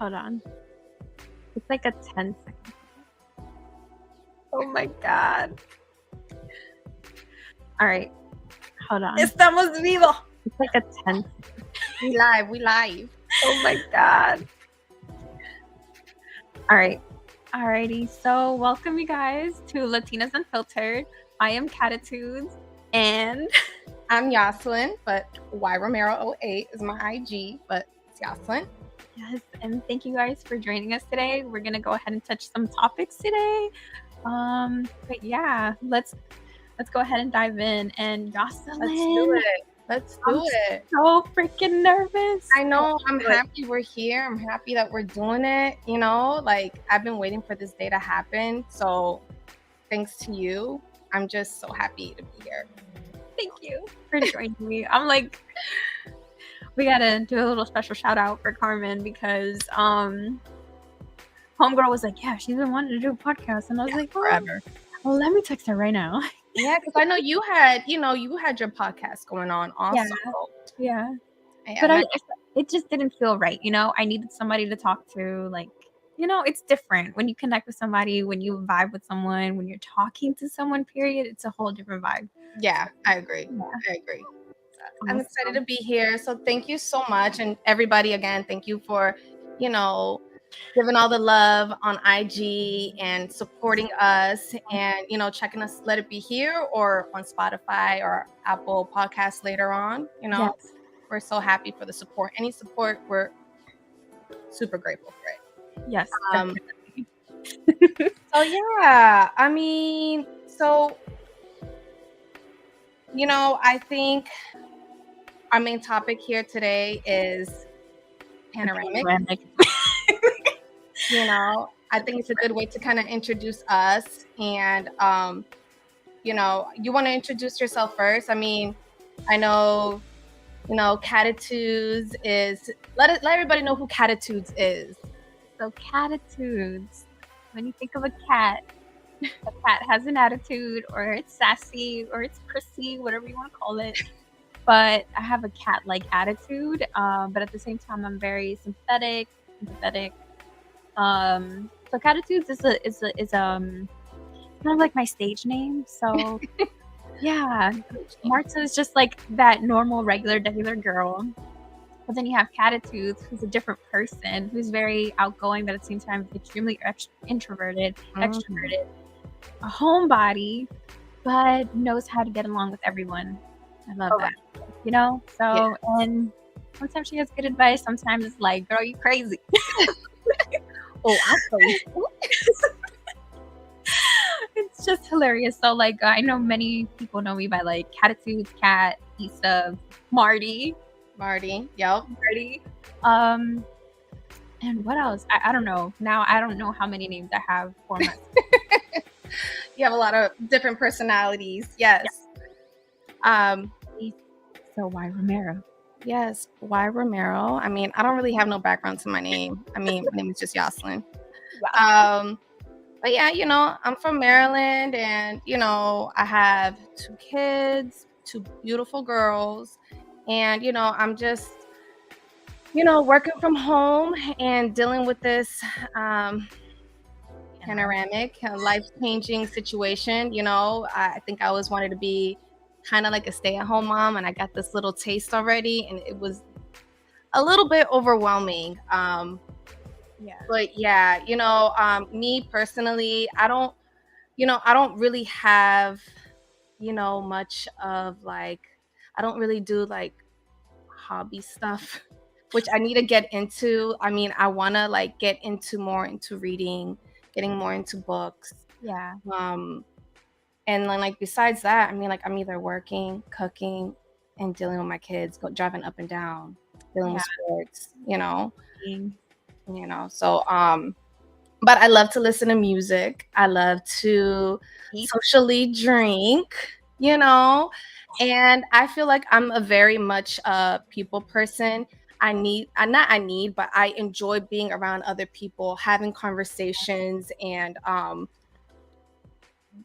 Hold on. It's like a 10-second. Oh my God. All right. Hold on. Estamos vivos. It's like a 10. We live. Oh my God. All right. Alrighty. So welcome you guys to Latinas Unfiltered. I am Catitudes and I'm Yoselin, but YRomero08 is my IG, but it's Yoselin. Yes, and thank you guys for joining us today. We're gonna go ahead and touch some topics today. But yeah, let's go ahead and dive in. And Yoselin, Let's do it. So freaking nervous. I know. I'm happy we're here. I'm happy that we're doing it. You know, like I've been waiting for this day to happen. So thanks to you, I'm just so happy to be here. Thank you for joining me. I'm like, we gotta do a little special shout out for Carmen because homegirl was like, yeah, she's been wanting to do a podcast, and I was like, forever. Well, let me text her right now. Yeah, because I know you had your podcast going on also. Yeah. But it just didn't feel right. You know, I needed somebody to talk to. Like, you know, it's different when you connect with somebody, when you vibe with someone, when you're talking to someone, period. It's a whole different vibe. Yeah, I agree. I'm excited to be here. So thank you so much. And everybody, again, thank you for, giving all the love on IG and supporting us and, checking us, let it be here or on Spotify or Apple Podcasts later on. Yes. We're so happy for the support. Any support, we're super grateful for it. Yes. So yeah, I mean, I think our main topic here today is Panoramic. I think it's a good way to kind of introduce us. And, you want to introduce yourself first. I mean, I know, Catitudes is, let everybody know who Catitudes is. So Catitudes, when you think of a cat has an attitude, or it's sassy, or it's prissy, whatever you want to call it. But I have a cat-like attitude. But at the same time, I'm very sympathetic. So Catitudes is kind of like my stage name. So yeah, Marta is just like that normal, regular girl. But then you have Catitudes, who's a different person, who's very outgoing, but at the same time extremely introverted, extroverted, a homebody, but knows how to get along with everyone. I love that. So and sometimes she has good advice. Sometimes it's like, girl, you crazy. Oh, I'm crazy. It's just hilarious. So like, I know many people know me by like Catitudes, Cat, Issa, Marty. Yep. Marty. And what else? I don't know. Now I don't know how many names I have for myself. You have a lot of different personalities. Yes. So why Romero? Yes, why Romero? I mean, I don't really have no background to my name. I mean, my name is just Yoselin. Wow. But yeah, I'm from Maryland, and I have 2 kids, 2 beautiful girls, and I'm just working from home and dealing with this panoramic, life-changing situation. I think I always wanted to be kind of like a stay-at-home mom, and I got this little taste already, and it was a little bit overwhelming. But yeah, me personally, I don't really have much of like, I don't really do like hobby stuff, which I need to get into. I mean, I want to like get more into reading, getting more into books. Yeah. And then like besides that, I mean, like I'm either working, cooking, and dealing with my kids, driving up and down, dealing with sports, So but I love to listen to music. I love to socially drink, and I feel like I'm a very much a people person. But I enjoy being around other people, having conversations, and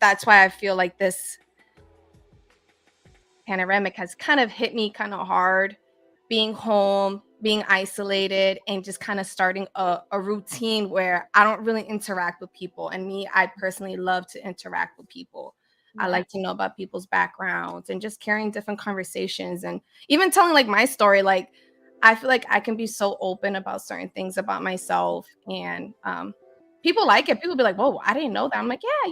that's why I feel like this panoramic has kind of hit me kind of hard, being home, being isolated and just kind of starting a routine where I don't really interact with people. And me, I personally love to interact with people. I Yeah. like to know about people's backgrounds and just carrying different conversations and even telling like my story. Like I feel like I can be so open about certain things about myself, and people like it. People be like, "Whoa, I didn't know that." I'm like, "Yeah,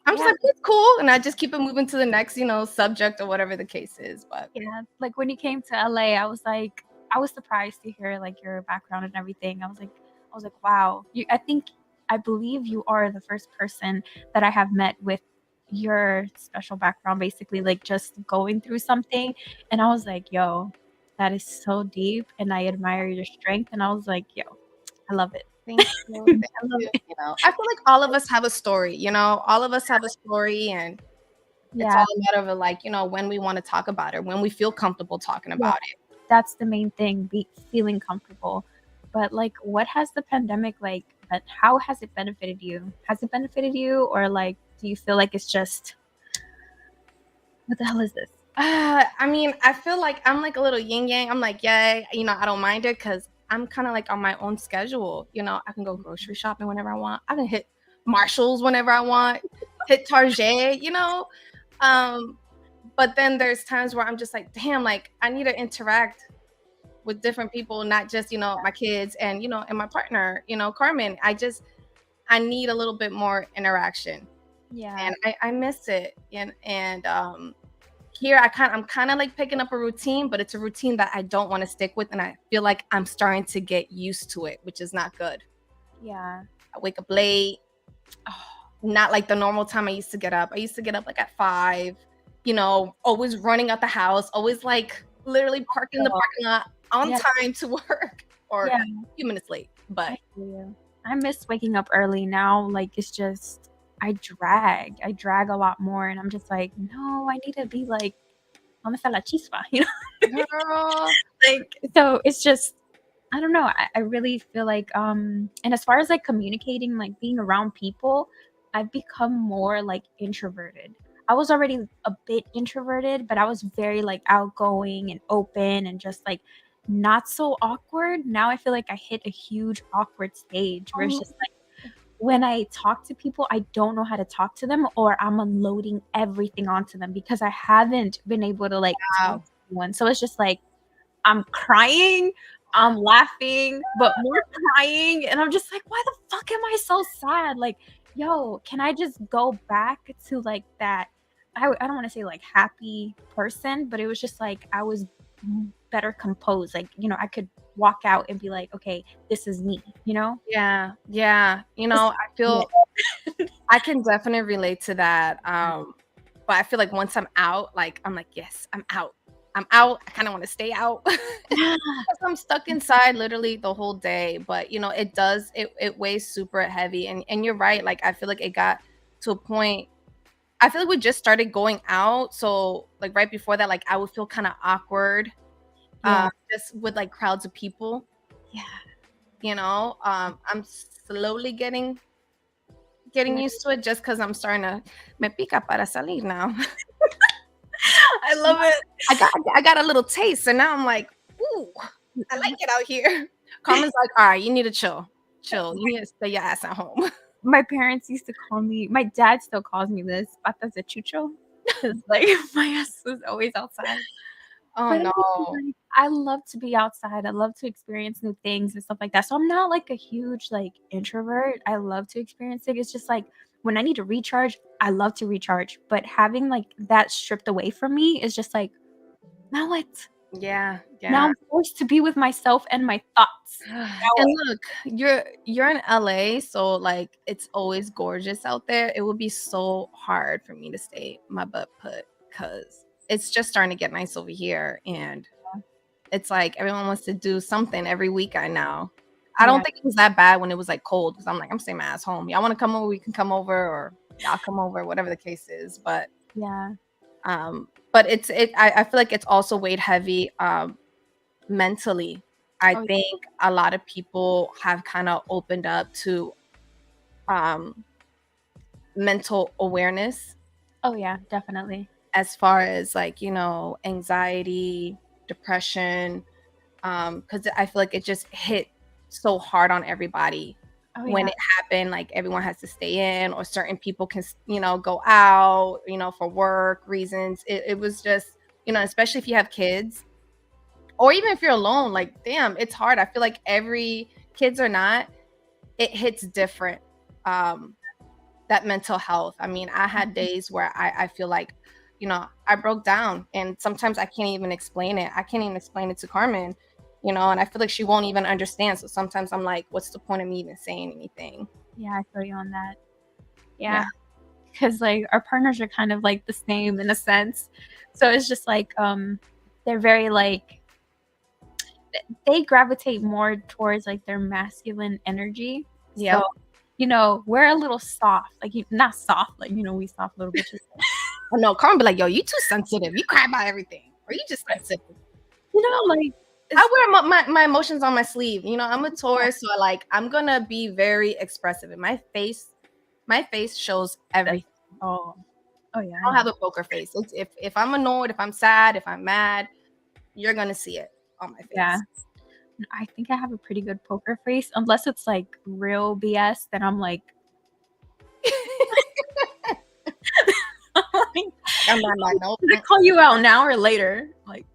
I'm just Yeah. like, it's cool," and I just keep it moving to the next, subject or whatever the case is. But Yeah, like, when you came to LA, I was like I was surprised to hear, like, your background and everything. I was like, "Wow." I believe you are the first person that I have met with your special background, basically, like, just going through something, and I was like, "Yo, that is so deep, and I admire your strength," and I was like, "Yo, I love it." thank you, thank I love you. it. I feel like all of us have a story. All of us have a story, and it's all Yeah, a matter of like, when we want to talk about it, when we feel comfortable talking yeah. about it. That's the main thing, be feeling comfortable. But, like, what has the pandemic, like, but how has it benefited you? Has it benefited you, or, like, do you feel like it's just, "What the hell is this?" I mean, I feel like I'm like a little yin yang. I'm like, yeah, I don't mind it because I'm kind of like on my own schedule. I can go grocery shopping whenever I want. I can hit Marshalls whenever I want, hit Target. Um, but then there's times where I'm just like, damn, like I need to interact with different people, not just, my kids and my partner, Carmen. I need a little bit more interaction, Yeah, and I miss it. And here I'm kind of like picking up a routine, but it's a routine that I don't want to stick with, and I feel like I'm starting to get used to it, which is not good. yeah. I wake up late, not like the normal time I used to get up. I used to get up like at 5, always running out the house, always like literally parking in the So, parking lot on yeah, time to work or yeah, a few minutes late. But I feel you. I miss waking up early now, like, it's just I drag a lot more, and I'm just like, "No, I need to be, like, donde está la chispa?" You know? girl, Like, so it's just I don't know, I really feel like, and as far as, like, communicating, like, being around people, I've become more, like, introverted. I was already a bit introverted, but I was very, like, outgoing and open and just, like, not so awkward. Now I feel like I hit a huge awkward stage where it's um, just, like, when I talk to people, I don't know how to talk to them or I'm unloading everything onto them because I haven't been able to, like, talk wow. to anyone. So it's just, like, I'm crying, I'm laughing, but more crying, and I'm just like, "Why the fuck am I so sad?" Like, "Yo, can I just go back to, like, that" I don't wanna say, like, happy person, but it was just like I was better composed, like, I could walk out and be like, "Okay, this is me," you know? Yeah, yeah. Just I yeah. feel I can definitely relate to that. But I feel like once I'm out, like I'm like, yes, I'm out. I'm out. I kind of want to stay out because Yeah. I'm stuck inside literally the whole day. But it weighs super heavy. And you're right. Like I feel like it got to a point. I feel like we just started going out. So like right before that, like I would feel kind of awkward, Yeah, just with like crowds of people. yeah, I'm slowly getting yeah. used to it just because I'm starting to me pica para salir now. I love it. I got a little taste, and now I'm like, ooh, I like it out here. Carmen's like, all right, you need to chill, chill. You need to stay your ass at home. My parents used to call me my dad still calls me this, patas de chucho, because like, my ass was always outside. Oh But no, I love to be outside, I love to experience new things and stuff like that, so I'm not, like, a huge, like, introvert, I love to experience it, it's just, like, when I need to recharge, I love to recharge, but having, like, that stripped away from me is just like, "Now what? yeah, Now yeah. I'm forced to be with myself and my thoughts. Now And what?" look, you're in LA, so like it's always gorgeous out there. It would be so hard for me to stay my butt put because it's just starting to get nice over here, and it's like everyone wants to do something every weekend now. I don't Yeah, think it was that bad when it was like cold because I'm like, I'm staying my ass home. Y'all want to come over, we can come over, or y'all come over, whatever the case is. yeah. But I feel like it's also weighed heavy mentally. I Oh, think a lot of people have kind of opened up to um mental awareness oh, yeah, definitely. as far as like, anxiety, depression, because I feel like it just hit so hard on everybody Oh, when yeah. it happened. Like everyone has to stay in, or certain people can, go out, for work reasons. It was just, especially if you have kids, or even if you're alone, like, damn, it's hard. I feel like every kids or not, it hits different. That mental health. I mean, I had days where I feel like, I broke down, and sometimes I can't even explain it. I can't even explain it to Carmen, and I feel like she won't even understand. So sometimes I'm like, what's the point of me even saying anything? Yeah, I feel you on that. Yeah. Yeah. Because like our partners are kind of like the same in a sense. So it's just like they're very like they gravitate more towards like their masculine energy. So, Yep. we're a little soft, like not soft, like we soft little bitches. Oh no, Carmen be like, yo, you too sensitive. You cry about everything. Or you just sensitive. Like I wear my emotions on my sleeve. I'm a Taurus, so I'm gonna be very expressive. And my face shows everything. oh yeah, I don't have a poker face. It's if I'm annoyed, if I'm sad, if I'm mad, you're gonna see it on my face. yeah. I think I have a pretty good poker face, unless it's like real BS. Then I'm like, I'm not no. I call you out now or later, like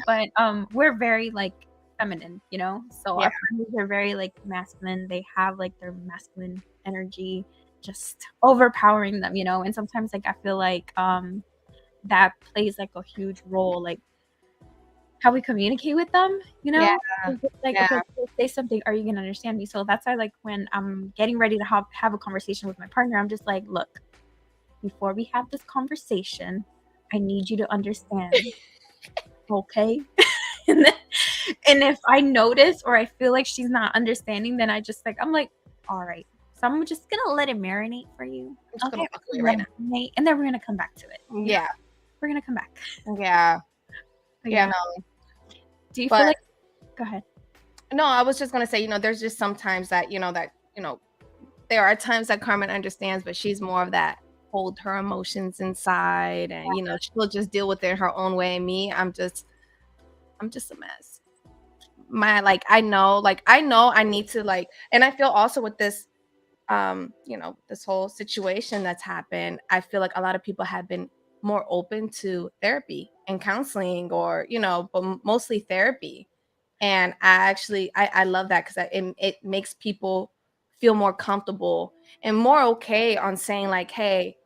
But we're very like feminine, So Yeah. our partners are very like masculine. They have like their masculine energy just overpowering them, And sometimes like I feel like that plays like a huge role, like how we communicate with them, Yeah. It's like, Yeah. okay, say something, are you gonna understand me? So that's why like when I'm getting ready to have a conversation with my partner, I'm just like, look, before we have this conversation, I need you to understand. Okay. and then, and if I notice or I feel like she's not understanding, then I'm like, all right. So I'm just gonna let it marinate for you. I'm just gonna Okay. walk away right now. And then we're gonna come back to it. Yeah. We're gonna come back. Yeah. But Yeah. No. Do you But feel like go ahead. no, I was just gonna say, there's just sometimes that, there are times that Carmen understands, but she's more of that hold her emotions inside, and she'll just deal with it in her own way. And me, I'm just a mess. I know I need to and I feel also with this, this whole situation that's happened, I feel like a lot of people have been more open to therapy and counseling, or but mostly therapy. And I love that, because it makes people feel more comfortable and more okay on saying like, hey,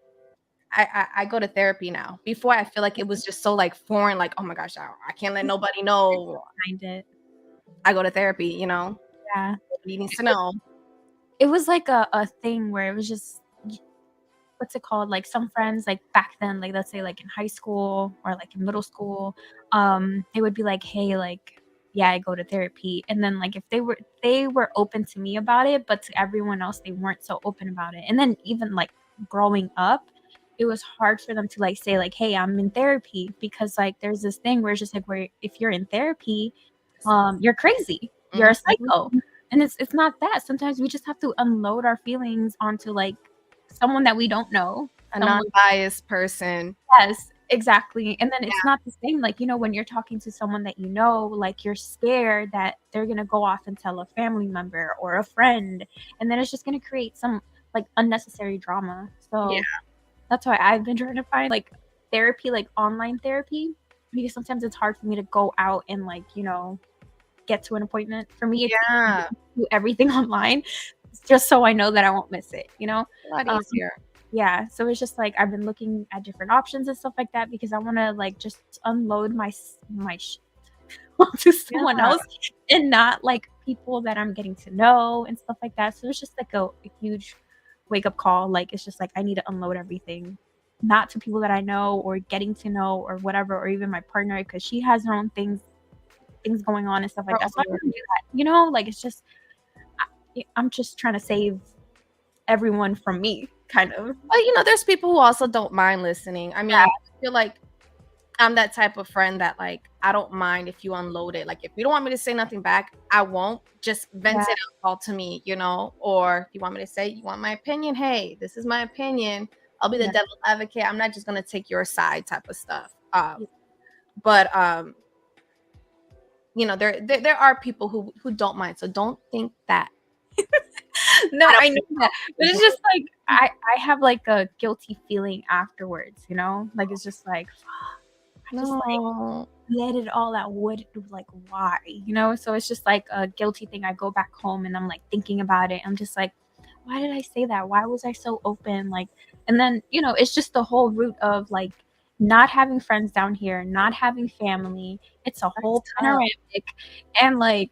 I go to therapy now. Before, I feel like it was just so like foreign, like, oh my gosh, I can't let nobody know Find it. I go to therapy. Yeah. Nobody needs to know. It was like a thing where it was just what's it called? Like some friends, like back then, like let's say like in high school or like in middle school, they would be like, hey, like, yeah, I go to therapy. And then like if they were open to me about it, but to everyone else, they weren't so open about it. And then even like growing up, it was hard for them to like say, like, hey, I'm in therapy, because like there's this thing where it's just like where if you're in therapy, you're crazy. You're a psycho. And it's not that. Sometimes we just have to unload our feelings onto like someone that we don't know. A non-biased person. Yes, exactly. And then it's not the same, like, when you're talking to someone that like you're scared that they're gonna go off and tell a family member or a friend, and then it's just gonna create some like unnecessary drama. So that's why I've been trying to find like therapy, like online therapy, because sometimes it's hard for me to go out and like, get to an appointment. For me, it's easy to do everything online, just so I know that I won't miss it, A lot easier. Yeah, so it's just like I've been looking at different options and stuff like that, because I want to like just unload my shit onto someone else, and not like people that I'm getting to know and stuff like that. So it's just like a huge wake up call. Like it's just like I need to unload everything, not to people that I know or getting to know or whatever, or even my partner, because she has her own things going on and stuff like that. So I don't do that, like it's just I'm just trying to save everyone from me, kind of. But there's people who also don't mind listening. I mean, I feel like I'm that type of friend that like I don't mind if you unload it. Like if you don't want me to say nothing back, I won't. Just vent it out, call to me, or if you want me to say, you want my opinion? Hey, this is my opinion. I'll be the devil's advocate. I'm not just gonna take your side type of stuff. But there are people who don't mind. So don't think that. No, I don't I know think that, but it's that. just like I have like a guilty feeling afterwards, you know? Like it's just like I just like No. let it all out. What, like, why, you know? So it's just like a guilty thing. I go back home and I'm like thinking about it. I'm just like, why did I say that? Why was I so open? Like, and then, it's just the whole root of like not having friends down here, not having family. It's a That's whole tough. panoramic. And like,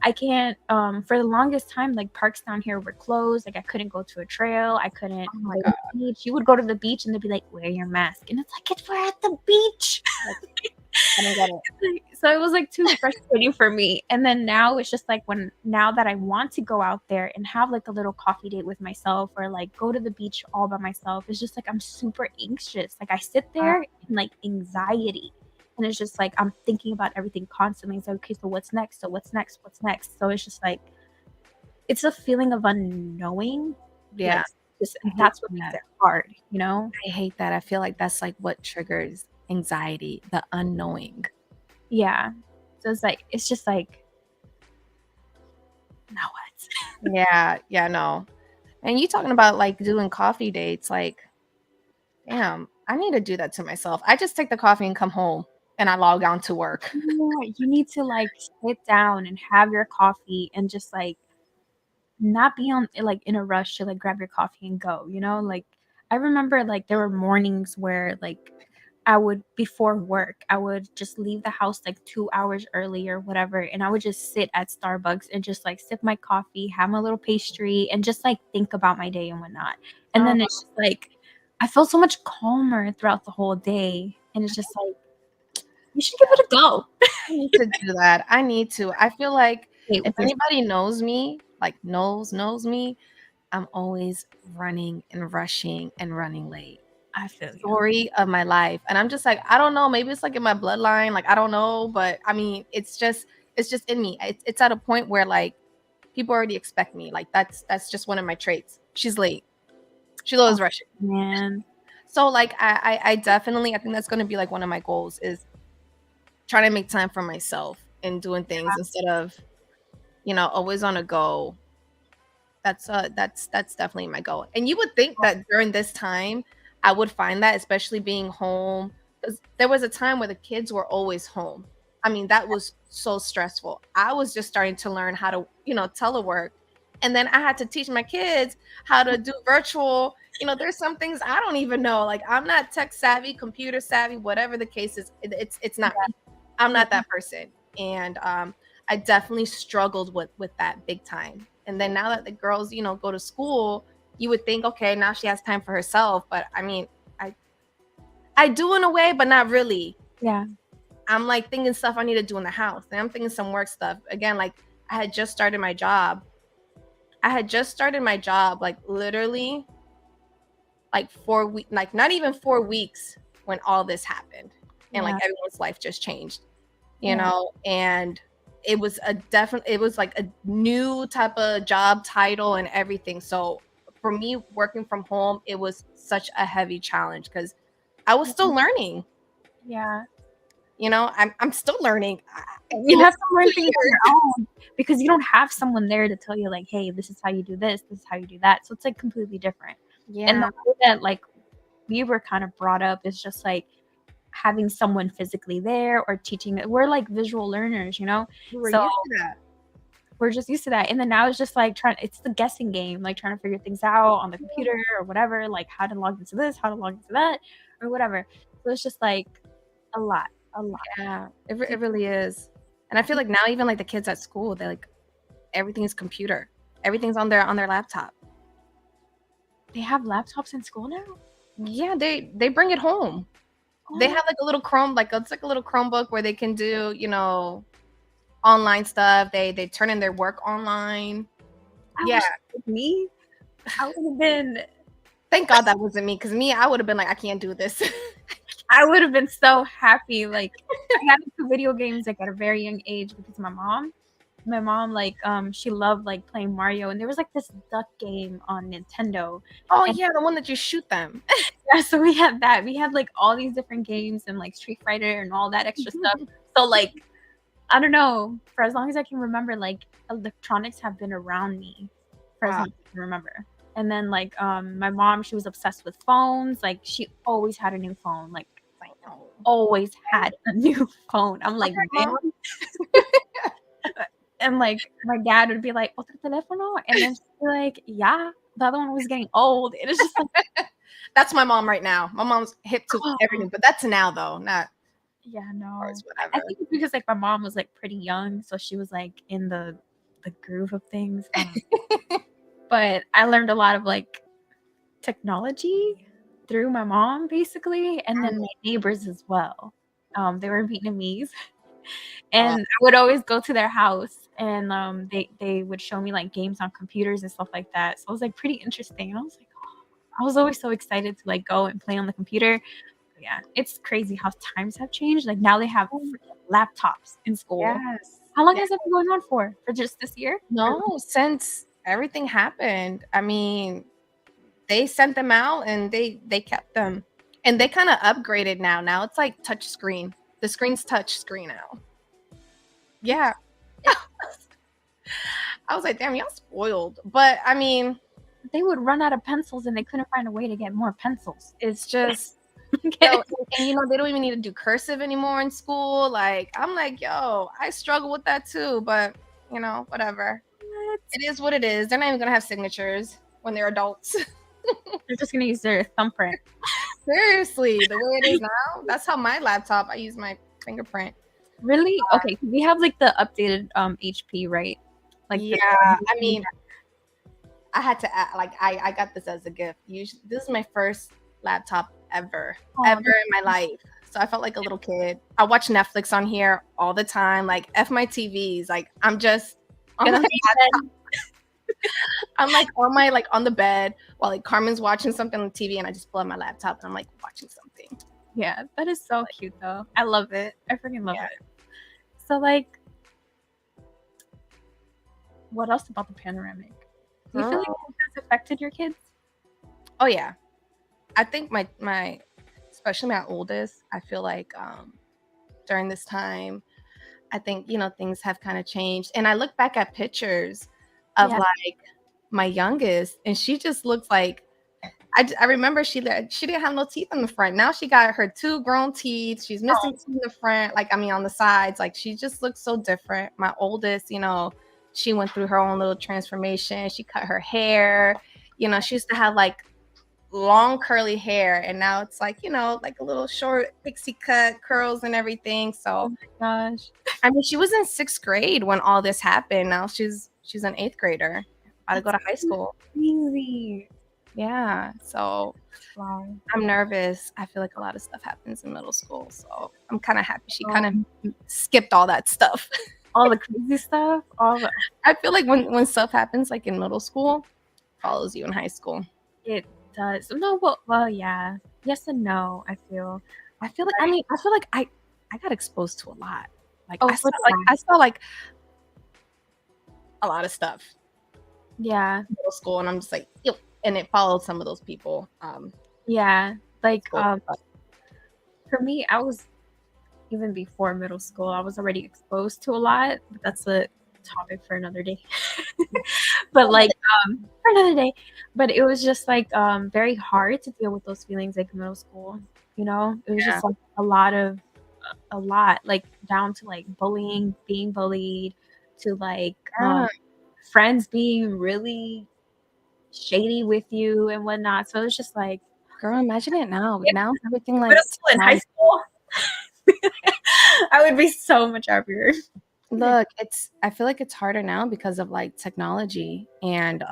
I can't, for the longest time, like parks down here were closed. Like I couldn't go to a trail. I couldn't Oh my go to God. the beach. You would go to the beach and they'd be like, wear your mask. And it's like, we're at the beach. Like, I don't get it. So it was like too frustrating for me. And then now it's just like now that I want to go out there and have like a little coffee date with myself or like go to the beach all by myself, it's just like I'm super anxious. Like I sit there in like anxiety. And it's just like I'm thinking about everything constantly. It's like, okay, so what's next? So what's next? What's next? So it's just like it's a feeling of unknowing. Yeah. Like just I hate that's what makes that. it hard, you know? I hate that. I feel like that's like what triggers anxiety, the unknowing. Yeah. So it's just like now what? Yeah, no. And you talking about like doing coffee dates, like, damn, I need to do that to myself. I just take the coffee and come home and I log on to work. Yeah, you need to like sit down and have your coffee and just like not be on like in a rush to like grab your coffee and go, you know? Like I remember like there were mornings where like I would before work, I would just leave the house like 2 hours early or whatever, and I would just sit at Starbucks and just like sip my coffee, have my little pastry, and just like think about my day and whatnot. And Um, then it's just like I feel so much calmer throughout the whole day. And it's just like you should give it a go. I need to do that. I need to. I feel like Date if with yourself. anybody knows me, like knows me, I'm always running and rushing and running late. I feel you. Story of my life. And I'm just like, I don't know, maybe it's like in my bloodline, like I don't know, but I mean, it's just in me. It's at a point where like people already expect me. Like that's just one of my traits. She's late. She's Oh always rushing. man. So like I definitely I think that's gonna be like one of my goals is trying to make time for myself and doing things instead of, always on a go. That's definitely my goal. And you would think that during this time I would find that, especially being home, because there was a time where the kids were always home. I mean, that was so stressful. I was just starting to learn how to, telework. And then I had to teach my kids how to do virtual. There's some things I don't even know. Like I'm not tech savvy, computer savvy, whatever the case is. It's not me. I'm not that person. And I definitely struggled with that big time. And then now that the girls, go to school, you would think, okay, now she has time for herself. But I mean, I do in a way, but not really. Yeah. I'm like thinking stuff I need to do in the house. And I'm thinking some work stuff. Again, like I had just started my job. Like literally like 4 weeks, like not even 4 weeks when all this happened. And like Yeah. everyone's life just changed, Yeah. and it was like a new type of job title and everything. So for me working from home, it was such a heavy challenge because I was still learning. Yeah. I'm still learning. You have to learn things on Weird. your own because you don't have someone there to tell you like, "Hey, this is how you do this is how you do that." So it's like completely different. And the Yeah, way that like we were kind of brought up is just like having someone physically there or teaching. We're like visual learners, you know? we were So used to that. we're just used to that. And then now it's just like it's the guessing game, like trying to figure things out on the computer or whatever, like how to log into this, how to log into that, or whatever. So it's just like a lot, a lot. Yeah, it really is. And I feel like now even like the kids at school, they're like everything's computer. Everything's on their laptop. They have laptops in school now? Yeah, they bring it home. They Oh, have like a little it's like a little Chromebook where they can do, online stuff. They turn in their work online. I Yeah. wish it was me. Thank God that wasn't me, because me, I would have been like, I can't do this. I would have been so happy. Like I got into video games like at a very young age because of my mom. My mom like she loved like playing Mario, and there was like this duck game on Nintendo. Oh And yeah, the one that you shoot them. yeah, so we had that. We had like all these different games and like Street Fighter and all that extra stuff. So like I don't know. For as long as I can remember, like electronics have been around me for as Wow. long as I can remember. And then like my mom, she was obsessed with phones. Like she always had a new phone. Like I know. always had a new phone. I'm like, Okay, mom. man. And like my dad would be like, "Otro teléfono?" And then she'd be like, "Yeah." The other one was getting old. It is just like, That's my mom right now. My mom's hip to oh, everything, but that's now though, not yeah, or no. it's I whatever. think it's because like my mom was like pretty young, so she was like in the groove of things. I don't know. But I learned a lot of like technology through my mom basically, and then my neighbors as well. They were Vietnamese, Uh, and I would always go to their house, and they would show me like games on computers and stuff like that. So it was like pretty interesting, and I was like, I was always so excited to like go and play on the computer. But yeah, it's crazy how times have changed. Like now they have freaking laptops in school. yes. How long Yeah. has that been going on for? For just this year? Or No, since everything happened, I mean, they sent them out and they kept them. And they kind of upgraded now. Now it's like touch screen. The screen's touch screen now. Yeah. I was like, damn, y'all spoiled. But I mean, they would run out of pencils and they couldn't find a way to get more pencils. it's just yo, and you know, they don't even need to do cursive anymore in school. Like, I'm like, yo, I struggle with that too, but you know, whatever. It is what it is. They're not even gonna have signatures when they're adults. They're just gonna use their thumbprint. Seriously, the way it is now, that's how my laptop, I use my fingerprint. Really? Okay, we have like the updated HP, right? Like Yeah, I mean, I had to like I got this as a gift. Usually, this is my first laptop ever oh, in my life. So I felt like a little kid. I watch Netflix on here all the time. Like F my TVs. Like I'm just on my laptop. I'm like on my like on the bed while like Carmen's watching something on TV and I just pull out my laptop and I'm like watching something. yeah, that is so cute though. I love it. I freaking love Yeah. it. So like, what else about the panoramic? Do you feel like it has affected your kids? Oh yeah. I think my especially my oldest, I feel like during this time, I think, you know, things have kind of changed. And I look back at pictures of Yeah. like my youngest and she just looks like I remember she didn't have no teeth in the front. Now she got her two grown teeth. She's missing teeth in the front, like I mean on the sides. Like she just looks so different. My oldest, you know, she went through her own little transformation. She cut her hair. You know, she used to have like long curly hair and now it's like, you know, like a little short pixie cut curls and everything. Oh So my gosh. I mean she was in 6th grade when all this happened. Now she's an 8th grader about to go to high school. Crazy. Yeah, so Wow. I'm nervous. I feel like a lot of stuff happens in middle school, so I'm kind of happy she kind of skipped all that stuff. All the crazy stuff. All the I feel like when stuff happens like in middle school, follows you in high school. it does. No, well, yeah. Yes and no. I feel. I feel like I feel like I got exposed to a lot. Like Oh, I saw like a lot of stuff yeah. in middle school, and I'm just like, ew. And it followed some of those people. Yeah. Like School. for me, I was even before middle school, I was already exposed to a lot, but that's a topic for another day. But like for another day. But it was just like very hard to deal with those feelings like in middle school. You know? It was Yeah. just like a lot, like down to like bullying, being bullied, to like Yeah. friends being really shady with you and whatnot. So it was just like Girl, imagine it now. yeah, Now everything like middle school and high school. I would be so much happier. look, I feel like it's harder now because of like technology and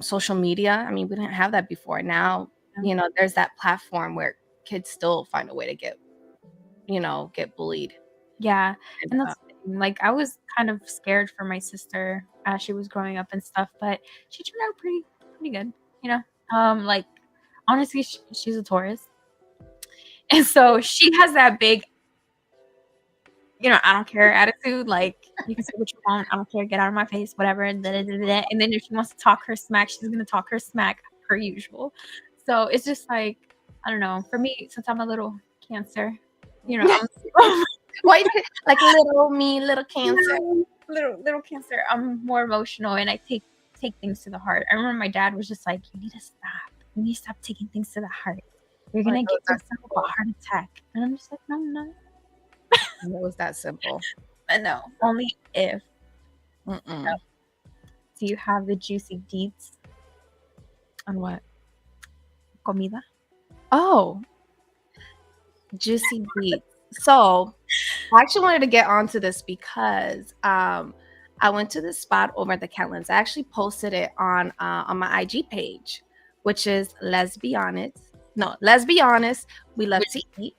social media. I mean, we didn't have that before. Now, you know, there's that platform where kids still find a way to get, you know, get bullied. Yeah, And, and that's the thing, like, I was kind of scared for my sister as she was growing up and stuff, but she turned out pretty good, you know? Like, honestly, she's a Taurus, and so she has that big, you know, "I don't care" attitude, like, "You can say what you want, I don't care, get out of my face, whatever, and da da da da da," and then if she wants to talk her smack, she's gonna talk her smack per usual. So, it's just like, I don't know, for me, since I'm a little Cancer, you know, I'm Why like little me, little cancer? No, little cancer. I'm more emotional, and I take things to the heart. I remember my dad was just like, "You need to stop. You need to stop taking things to the heart. You're Like gonna it get was that yourself a simple. heart attack." And I'm just like, "No, I'm not." It was that simple. But no, only if. Mm-mm. Do you have the juicy deets on what? Comida? Oh, juicy beets. So I actually wanted to get onto this because I went to this spot over at the Kentlands. I actually posted it on my IG page, which is Let's Be Honest. No, Let's Be Honest. We love to eat.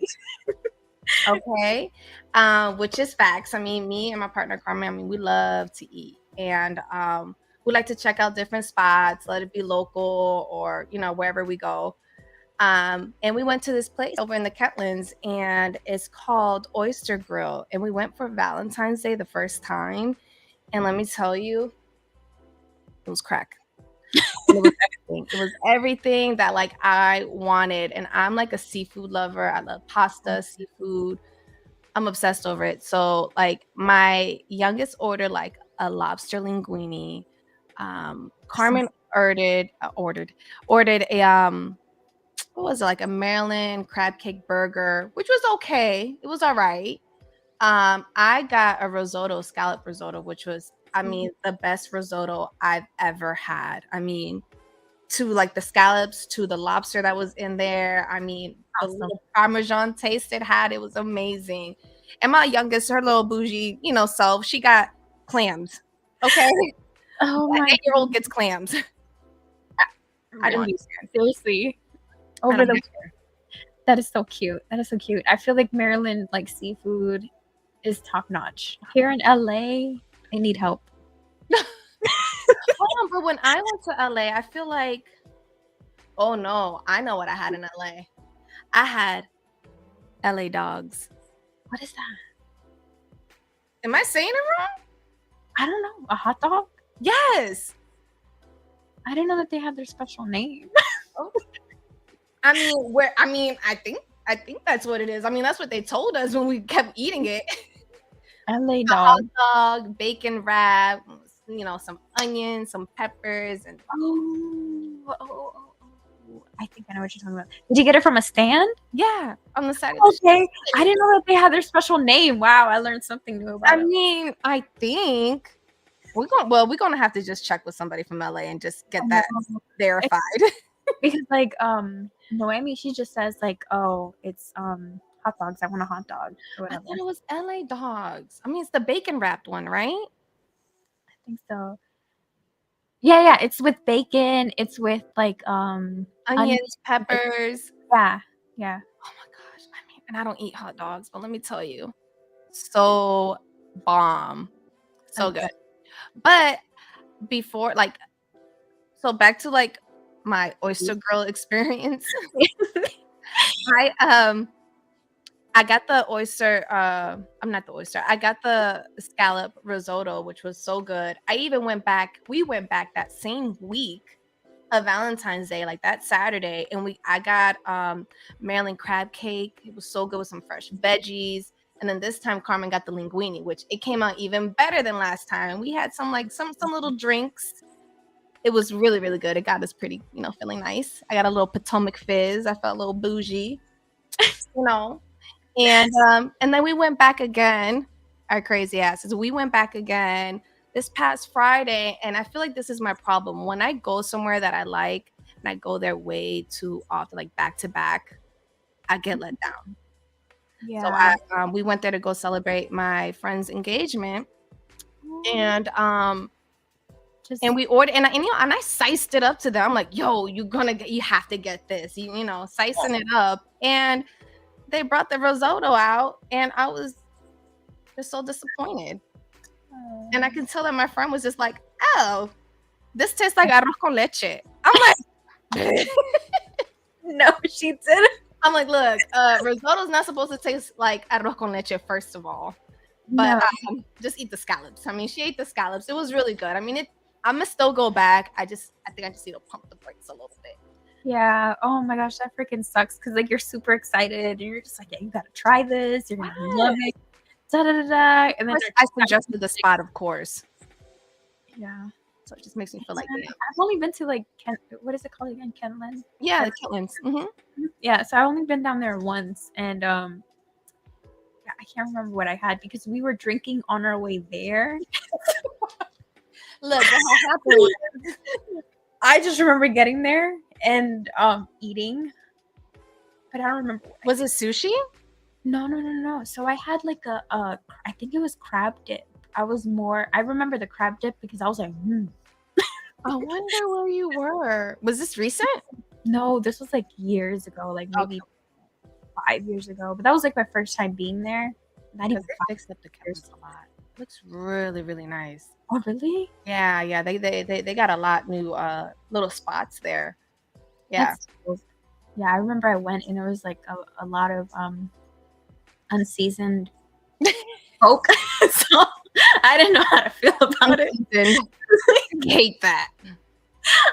Okay. Which is facts. I mean, me and my partner Carmen, I mean, we love to eat. And we like to check out different spots, let it be local or, wherever we go. And we went to this place over in the Kentlands and it's called Oyster Grill. And we went for Valentine's Day the first time. And let me tell you, it was crack. And it was everything. It was everything that like I wanted. And I'm like a seafood lover. I love pasta, seafood. I'm obsessed over it. So like my youngest ordered like a lobster linguine. Carmen ordered a what was it, like a Maryland crab cake burger, which was okay. It was all right. I got a risotto, scallop risotto, which was, I mean, the best risotto I've ever had. I mean, to like the scallops, to the lobster that was in there. I mean, the Awesome. little Parmesan taste it had, it was amazing. And my youngest, her little bougie, self, she got clams. Okay. Oh That my 8-year-old gets clams. I don't God. understand. Seriously. I Over don't the understand. That is so cute. That is so cute. I feel like Maryland like seafood is top notch. Here in LA, they need help. Hold on, but when I went to LA, I feel like, oh no, I know what I had in LA. I had LA dogs. What is that? Am I saying it wrong? I don't know. A hot dog? Yes. I didn't know that they had their special name. I mean, I think that's what it is. I mean, that's what they told us when we kept eating it. LA A dog. hot dog, bacon wrap, some onions, some peppers, and I think I know what you're talking about. Did you get it from a stand? yeah, on the side of the Okay. I didn't know that they had their special name. Wow, I learned something new about I it. mean, I think we're gonna have to just check with somebody from LA and just get that verified. Because like Noemi, she just says like, oh, it's hot dogs. I want a hot dog or I whatever. thought it was LA dogs. I mean, it's the bacon wrapped one, right? I think so. Yeah, it's with bacon. It's with like Onions, peppers. Yeah. Oh my gosh. I mean, and I don't eat hot dogs, but let me tell you, so bomb. So good. But before, like, so back to like my oyster grill experience. I got the oyster, I'm not the oyster. I got the scallop risotto, which was so good. We went back that same week of Valentine's Day, like that Saturday, and I got Maryland crab cake. It was so good with some fresh veggies. And then this time Carmen got the linguine, which it came out even better than last time. We had some little drinks. It was really, really good. It got us pretty, feeling nice. I got a little Potomac fizz. I felt a little bougie, you know. And then we went back again. Our crazy asses. We went back again this past Friday, and I feel like this is my problem. When I go somewhere that I like and I go there way too often, like back to back, I get let down. Yeah. So we went there to go celebrate my friend's engagement, and we ordered, and I sized it up to them. I'm like, yo, you have to get this, sizing it up, and they brought the risotto out, and I was just so disappointed. And I can tell that my friend was just like, oh, this tastes like arroz con leche. I'm like, no, she didn't. I'm like, look, risotto's not supposed to taste like arroz con leche, first of all. But just eat the scallops. I mean, she ate the scallops. It was really good. I mean, I'm gonna still go back. I think I just need to pump the brakes a little bit. Yeah. Oh my gosh, that freaking sucks. Cause like you're super excited and you're just like, yeah, you gotta try this. You're gonna love it. da da da da, and then course, I suggested the spot, of course. yeah. So it just makes me feel like it. I've only been to like what is it called again? Kentland. Yeah, the Kittens. Yeah, so I've only been down there once, and yeah, I can't remember what I had because we were drinking on our way there. Look, what happened was I just remember getting there and eating, but I don't remember. was it sushi? No. So I had like I think it was crab dip. I remember the crab dip because I was like, I wonder where you were. Was this recent? No, this was like years ago, like maybe 5 years ago. But that was like my first time being there. Not even They fixed up the cameras a lot. Looks really, really nice. Oh, really? Yeah. They got a lot new little spots there. Yeah. Cool. Yeah, I remember I went and there was like a lot of unseasoned Coke. So I didn't know how to feel about it. I hate that.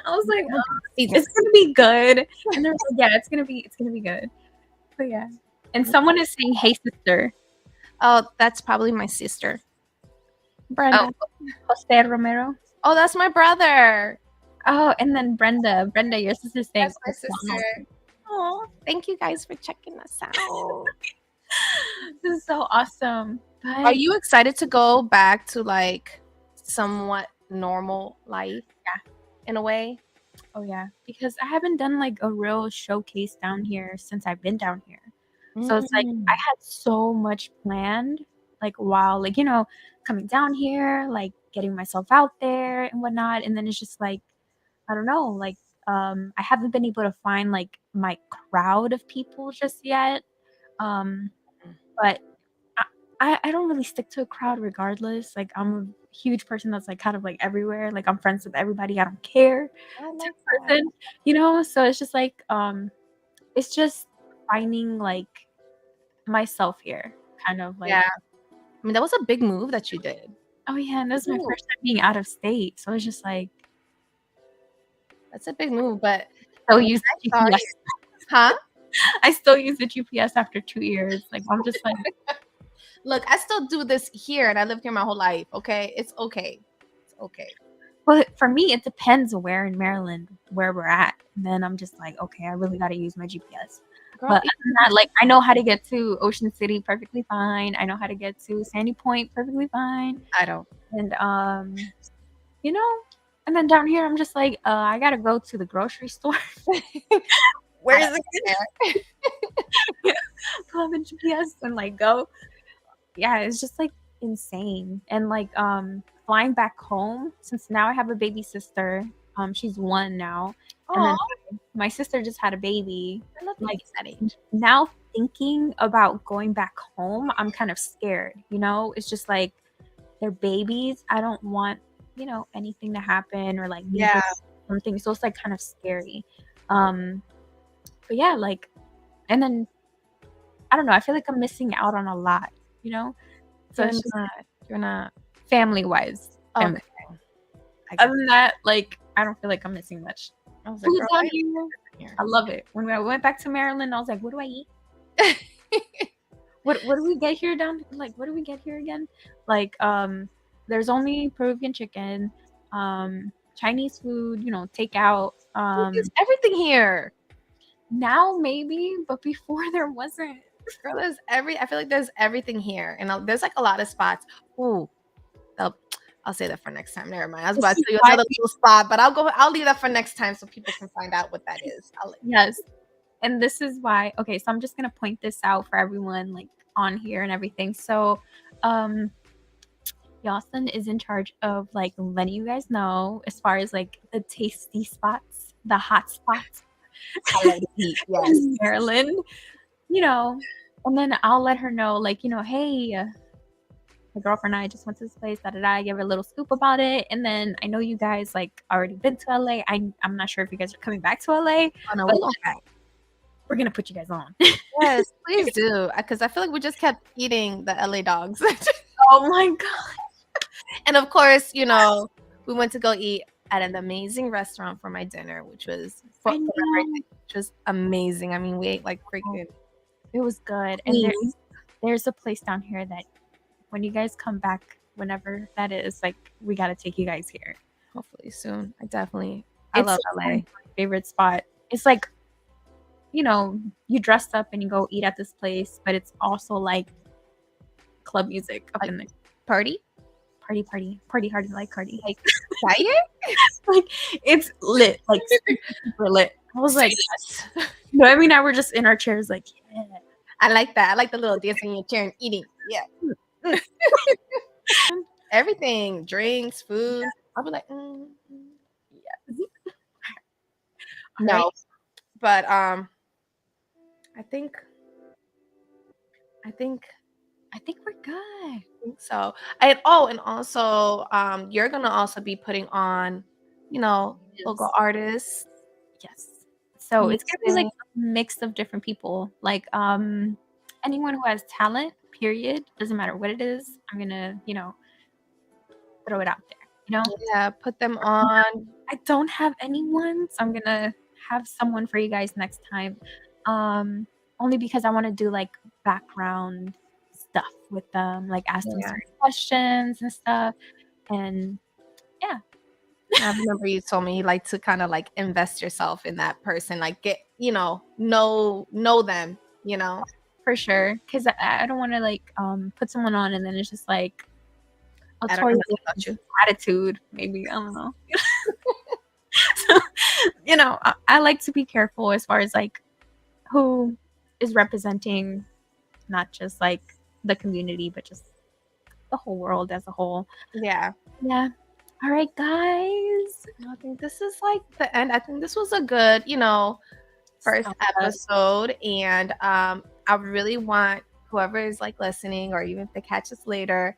I was like, it's gonna be good. And they're like, yeah, it's gonna be good. But yeah. And someone is saying, hey sister. Oh, that's probably my sister. Brenda. Jose Romero. Oh, that's my brother. Oh, and then Brenda, your sister's saying, that's my sister. Oh, thank you guys for checking us out. This is so awesome. But are you excited to go back to like somewhat normal life? Yeah, in a way. Oh yeah, because I haven't done like a real showcase down here since I've been down here. So it's like I had so much planned, like while like coming down here, like getting myself out there and whatnot, and then it's just like I don't know, like I haven't been able to find like my crowd of people just yet. But I don't really stick to a crowd regardless. Like I'm a huge person that's like kind of like everywhere. Like I'm friends with everybody. I don't care. Like person, so it's just like it's just finding like myself here. Kind of like I mean that was a big move that you did. Oh yeah, and this is my first time being out of state. So it's just like that's a big move, but still use the GPS. Huh? I still use the GPS after 2 years. Like I'm just like look, I still do this here and I lived here my whole life. Okay. It's okay. It's okay. Well, for me, it depends where in Maryland where we're at. And then I'm just like, okay, I really got to use my GPS. Girl, but other than that, like I know how to get to Ocean City perfectly fine. I know how to get to Sandy Point perfectly fine. I don't. And and then down here I'm just like, I gotta go to the grocery store. Where is it? Pull up a GPS and like go. Yeah, it's just like insane. And like flying back home, since now I have a baby sister. She's 1 now. And then my sister just had a baby. I love like that age. Now thinking about going back home, I'm kind of scared. It's just like they're babies. I don't want, anything to happen or like something. So it's like kind of scary. But yeah, like, and then I don't know. I feel like I'm missing out on a lot. So you're not family wise. Okay. Other than that, like I don't feel like I'm missing much. I was like, I love it. When I went back to Maryland, I was like, what do I eat? What do we get here down? Like, what do we get here again? Like, there's only Peruvian chicken, Chinese food, takeout. There's everything here. Now maybe, but before there wasn't. Girl, I feel like there's everything here, and there's like a lot of spots. Ooh, I'll say that for next time. Never mind. I was about to tell you another little spot, but I'll leave that for next time so people can find out what that is. Yes, and this is why. Okay, so I'm just gonna point this out for everyone, like on here and everything. So, Yawson is in charge of like letting you guys know as far as like the tasty spots, the hot spots. I like to eat, yes. In Maryland. And then I'll let her know, like, hey, my girlfriend and I just went to this place, I give her a little scoop about it. And then I know you guys like already been to LA. I'm not sure if you guys are coming back to LA. Oh no, we're gonna put you guys on. Yes, please do. Because I feel like we just kept eating the LA dogs. Oh my god. And of course, we went to go eat at an amazing restaurant for my dinner, which was amazing. I mean, we ate like freaking. It was good. And there's a place down here that when you guys come back, whenever that is, like, we gotta take you guys here. Hopefully soon. I It's love my LA. favorite spot. It's like, you dressed up and you go eat at this place, but it's also like club music up Like in there. party? Party, party, party hard like Cardi. Like quiet? Like, it's lit, like super, super lit. I was like, Yes. Noemi and I were just in our chairs, like, yeah. I like that. I like the little dancing in your chair and eating. Yeah. Everything, drinks, food. I'll be like, Yes. All right. no. But I think I think we're good. so. And also, you're gonna also be putting on, local artists. Yes. So it's gonna be like Mixing. a mix of different people. Like anyone who has talent, period. Doesn't matter what it is. I'm gonna, throw it out there. Yeah, put them on. I don't have anyone, so I'm gonna have someone for you guys next time. Only because I want to do like background stuff with them, like ask them Yeah. certain questions and stuff. And yeah, I remember you told me you like to kind of like invest yourself in that person, like get, know them, for sure. Because I don't want to like put someone on and then it's just like I'll I don't tell know you nothing about you. attitude. Maybe I don't know. So, I like to be careful as far as like who is representing not just like the community, but just the whole world as a whole. Yeah. Yeah. All right, guys. I think this is like the end. I think this was a good, first So, episode. And I really want whoever is like listening, or even if they catch us later,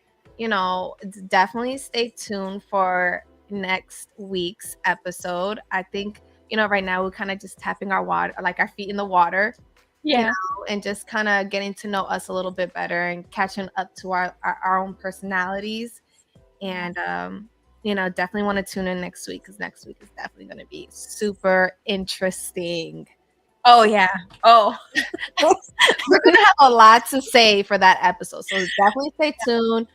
definitely stay tuned for next week's episode. I think, right now we're kind of just tapping our water, like our feet in the water, yeah. and just kind of getting to know us a little bit better and catching up to our own personalities. And definitely want to tune in next week, because next week is definitely going to be super interesting. Oh yeah. Oh. We're going to have a lot to say for that eposode, so definitely stay tuned.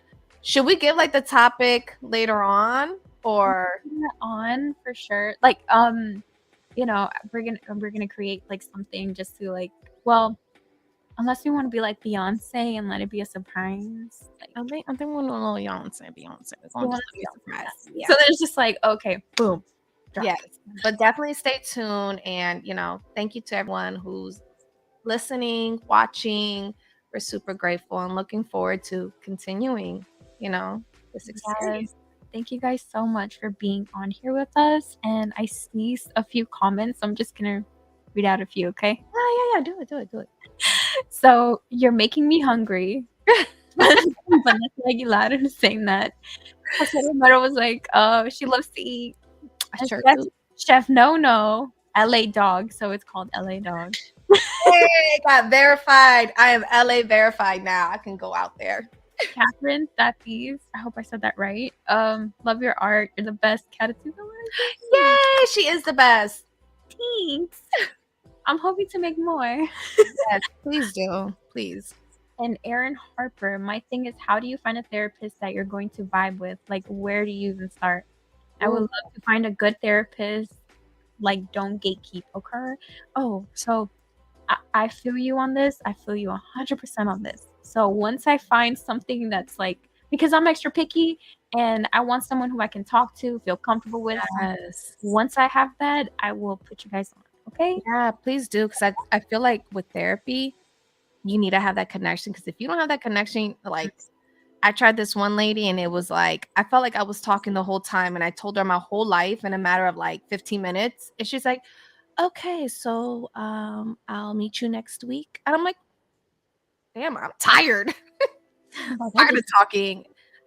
Should we give like the topic later on, or On for sure. Like we're gonna create like something just to like, well, unless we want to be like Beyonce and let it be a surprise. Like, I think we're a little Beyonce. We're going to be surprised. Yeah. So there's just like, okay, boom. Drop. Yes, but definitely stay tuned, and thank you to everyone who's listening, watching. We're super grateful and looking forward to continuing, this experience. Yes. Thank you guys so much for being on here with us. And I see a few comments. I'm just gonna read out a few, okay? Yeah. Do it. So you're making me hungry. Vanessa Aguilar is saying that. Jose Romero was like, she loves to eat. Sure. Chef No, LA Dog. So it's called LA Dog. Hey, got verified. I am LA verified now. I can go out there. Catherine Tatis. I hope I said that right. Love your art. You're the best. Catitude. Yay, she is the best. Thanks. I'm hoping to make more. Yes, please do. Please. And Aaron Harper, my thing is, how do you find a therapist that you're going to vibe with? Like, where do you even start? I would love to find a good therapist. Like, don't gatekeep, okay? Oh, so I feel you on this. I feel you 100% on this. So once I find something that's like, because I'm extra picky and I want someone who I can talk to, feel comfortable with. Yes. Once I have that, I will put you guys on. Okay? Yeah, please do. Because I feel like with therapy, you need to have that connection. Because if you don't have that connection, like I tried this one lady and it was like, I felt like I was talking the whole time, and I told her my whole life in a matter of like 15 minutes. And she's like, okay, so I'll meet you next week. And I'm like, damn, I'm tired. I'm tired of talking.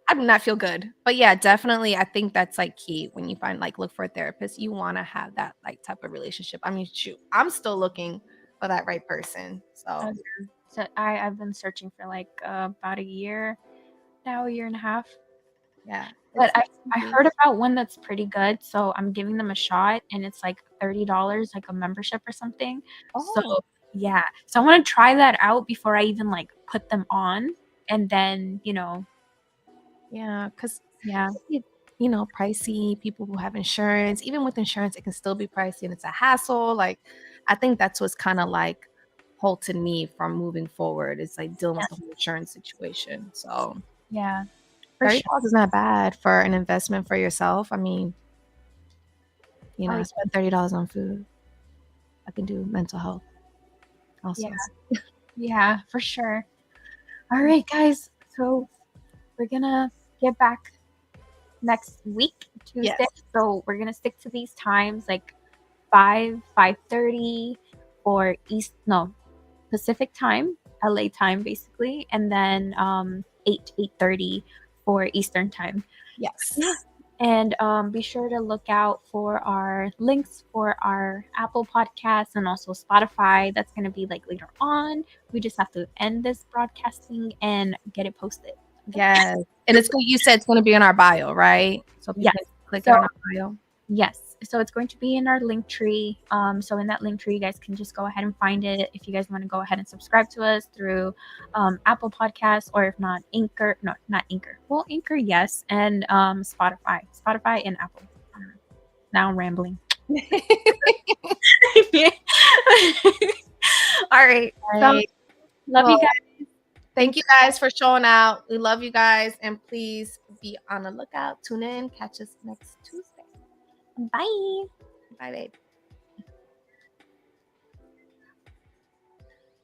I do not feel good. But yeah, definitely, I think that's like key when you find like look for a therapist. You want to have that like type of relationship. I mean, shoot, I'm still looking for that right person. So I've been searching for like about a year now, a year and a half. Yeah. But I heard about one that's pretty good, so I'm giving them a shot, and it's like $30, like a membership or something. So yeah, so I want to try that out before I even like put them on, and then Yeah, because Yeah. pricey. People who have insurance, even with insurance, it can still be pricey and it's a hassle. Like, I think that's what's kind of like halted me from moving forward. It's like dealing with the Yes. whole insurance situation. So Yeah. For sure. $30 is not bad for an investment for yourself. I mean, Oh, I spent $30 on food. I can do mental health yeah. also. Yeah, for sure. All right, guys. So we're gonna get back next week, Yes. Tuesday. So we're gonna stick to these times, like 5:30 for Pacific time, LA time basically, and then 8:30 for Eastern time. Yes. Yeah. And be sure to look out for our links for our Apple Podcasts and also Spotify. That's going to be like later on. We just have to end this broadcasting and get it posted. Yes. And you said it's going to be in our bio, right? So Yes. people can click it So on our bio. yes. So it's going to be in our link tree. So in that link tree, you guys can just go ahead and find it. If you guys want to go ahead and subscribe to us through Apple Podcasts, or if not, Anchor. No, not Anchor. Well, Anchor, yes, and Spotify and Apple. Now I'm rambling. All right. So Right. love you Well, guys. thank you guys for showing out. We love you guys. And please be on the lookout. Tune in. Catch us next Tuesday. Bye. Bye, babe.